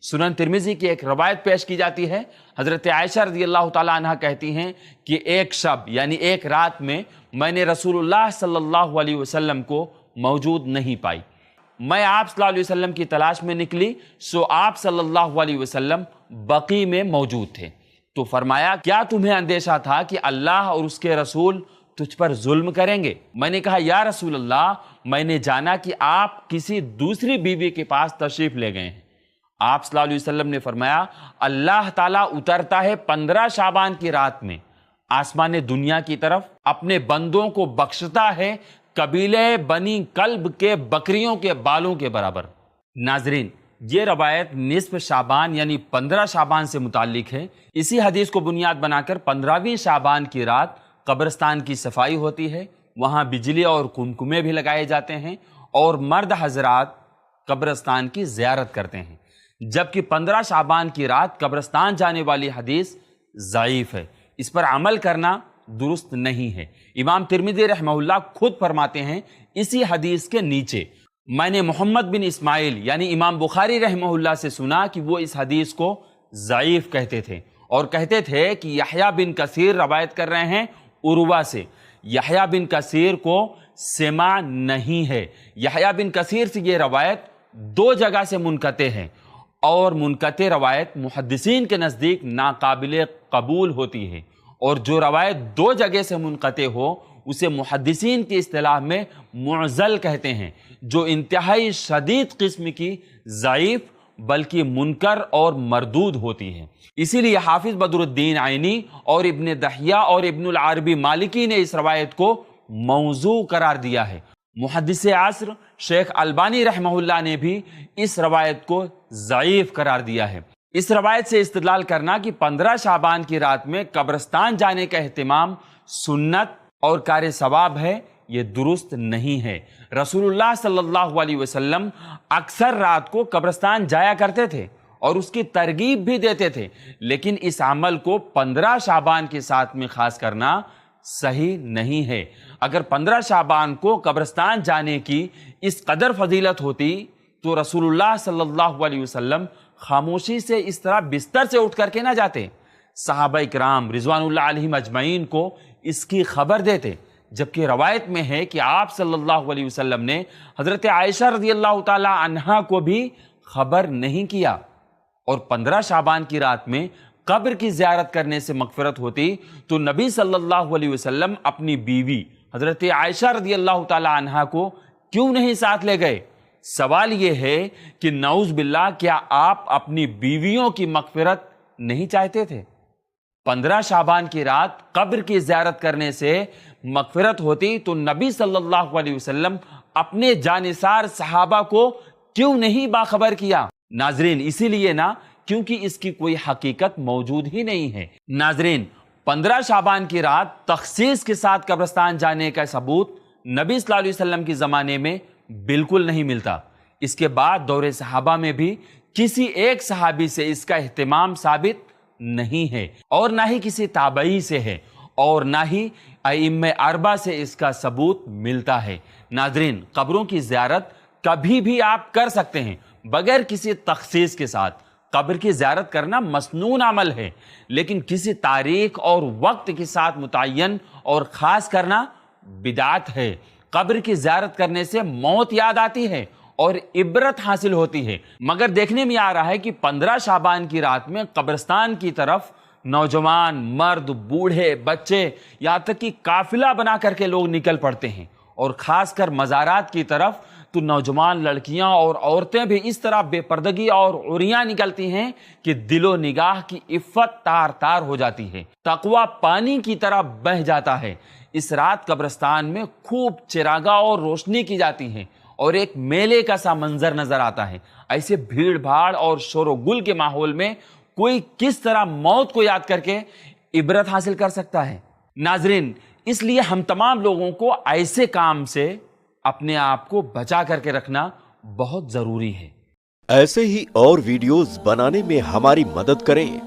सुनन तिरमिजी की एक रवायत पेश की जाती है, हजरत आयशा रज़ी अल्लाह ताला अन्हा कहती हैं कि एक शब यानी एक रात में मैंने रसूलुल्लाह सल्लल्लाहु अलैहि वसल्लम को मौजूद नहीं पाई। मैं आप सल्लल्लाहु अलैहि वसल्लम की तलाश में निकली, सो आप सल्लल्लाहु अलैहि वसल्लम बकी में मौजूद थे। तो फरमाया, क्या तुम्हें अंदेशा था कि अल्लाह और उसके रसूल तुझ पर जुल्म करेंगे? मैंने कहा, या रसूल अल्लाह, मैंने जाना कि आप किसी दूसरी बीवी के पास तशरीफ ले गए हैं। आप सल्लल्लाहु अलैहि वसल्लम ने फरमाया, अल्लाह ताला उतरता है 15 शाबान की रात में आसमान दुनिया की तरफ, अपने बंदों को बख्शता है कबीले बनी कल्ब के बकरियों के बालों के बराबर। नाजरीन, ये रवायत निस्फ शाबान यानी 15 शाबान से मुताल्लिक है। इसी हदीस को बुनियाद बनाकर 15वीं शाबान की रात कब्रिस्तान की सफाई होती है, वहाँ बिजली और कुमकुमे भी लगाए जाते हैं और मर्द हजरात कब्रिस्तान की ज़ियारत करते हैं। जबकि 15 शाबान की रात कब्रिस्तान जाने वाली हदीस ज़ईफ़ है, इस पर अमल करना दुरुस्त नहीं है। इमाम तिरमिज़ी रहमहुल्लाह खुद फरमाते हैं इसी हदीस के नीचे, मैंने मोहम्मद बिन इस्माइल यानी इमाम बुखारी रहमहुल्लाह से सुना कि वो इस हदीस को ज़ईफ़ कहते थे और कहते थे कि यहया बिन कसीर रवायत कर रहे हैं उर्वा से। यहया बिन कसीर को सेमा नहीं है। यहया बिन कसीर से ये रवायत 2 जगह से मुनक़ते है और मुनक़ते रवायत मुहद्दिसीन के नज़दीक नाकाबिल कबूल होती है, और जो रवायत 2 जगह से मुनक़ते हो उसे मुहद्दिसीन की इस्तिलाह में मुअज़्ज़ल कहते हैं, जो इंतहाई शदीद किस्म की ज़ईफ़ बल्कि मुनकर और मरदूद होती है। इसीलिए हाफिज बदरुद्दीन आइनी और इब्न दहिया और इब्नुल अरबी मालिकी ने इस रवायत को मौजू करार दिया है। मुहद्दिस आस्र शेख अलबानी रहमहुल्लाह ने भी इस रवायत को ज़ईफ़ करार दिया है। इस रवायत से इस्तिदलाल करना कि 15 शाबान की रात में कब्रिस्तान जाने का एहतिमाम सुन्नत और कार सवाब है, ये दुरुस्त नहीं है। रसूलुल्लाह सल्लल्लाहु अलैहि वसल्लम अक्सर रात को कब्रिस्तान जाया करते थे और उसकी तरगीब भी देते थे, लेकिन इस अमल को 15 शाबान के साथ में खास करना सही नहीं है। अगर 15 शाबान को कब्रिस्तान जाने की इस कदर फजीलत होती तो रसूलुल्लाह सल्लल्लाहु अलैहि वसल्लम खामोशी से इस तरह बिस्तर से उठ करके ना जाते, सहाबा इकराम रिज़वानुल्लाह अलैहिम अजमईन को इसकी खबर देते। जबकि रवायत में है कि आप सल्लल्लाहु अलैहि वसल्लम ने हजरत आयशा रज़ियल्लाहु ताला अन्हा को भी खबर नहीं किया, और 15 शाबान की रात में कब्र की ज़ियारत करने से मग़फ़िरत होती तो नबी सल्लल्लाहु अलैहि वसल्लम अपनी बीवी हजरत आयशा रज़ियल्लाहु ताला अन्हा को क्यों नहीं साथ ले गए? सवाल यह है कि नऊज़ बिल्लाह, क्या आप अपनी बीवियों की मग़फ़िरत नहीं चाहते थे? 15 शाबान की रात कब्र की ज़ियारत करने से मग़फ़िरत होती तो नबी सल्लल्लाहु अलैहि वसल्लम अपने जानिसार सहाबा को क्यों नहीं बाखबर किया? नाजरीन, इसीलिए ना क्योंकि इसकी कोई हकीकत मौजूद ही नहीं है। नाजरीन, 15 शाबान की रात तख़सीस के साथ कब्रिस्तान जाने का सबूत नबी सल्लल्लाहु अलैहि वसल्लम के ज़माने में बिल्कुल नहीं मिलता। इसके बाद दौरे सहाबा में भी किसी एक सहाबी से इसका एहतिमाम साबित नहीं है, और ना ही किसी ताबई से है, और ना ही अइम्मे अरबा से इसका सबूत मिलता है। नाजरीन, कब्रों की ज़ियारत कभी भी आप कर सकते हैं बगैर किसी तख़सीस के साथ। कब्र की ज़ियारत करना मसनून अमल है, लेकिन किसी तारीख और वक्त के साथ मुतय्यन और ख़ास करना बिदात है। कब्र की ज़ियारत करने से मौत याद आती है और इबरत हासिल होती है, मगर देखने में आ रहा है कि 15 शाबान की रात में कब्रिस्तान की तरफ नौजवान, मर्द, बूढ़े, बच्चे, यहाँ तक कि काफिला बना करके लोग निकल पड़ते हैं, और ख़ासकर मज़ारात की तरफ तो नौजवान लड़कियां और औरतें भी इस तरह बेपर्दगी और उरियां निकलती हैं कि दिलो निगाह की इफ़्फ़त तार तार हो जाती है, तक़वा पानी की तरह बह जाता है। इस रात कब्रिस्तान में खूब चिरागा और रोशनी की जाती है और एक मेले का सा मंजर नजर आता है। ऐसे भीड़ भाड़ और शोरगुल के माहौल में कोई किस तरह मौत को याद करके इबरत हासिल कर सकता है? नाजरीन, इसलिए हम तमाम लोगों को ऐसे काम से अपने आप को बचा करके रखना बहुत जरूरी है। ऐसे ही और वीडियोस बनाने में हमारी मदद करें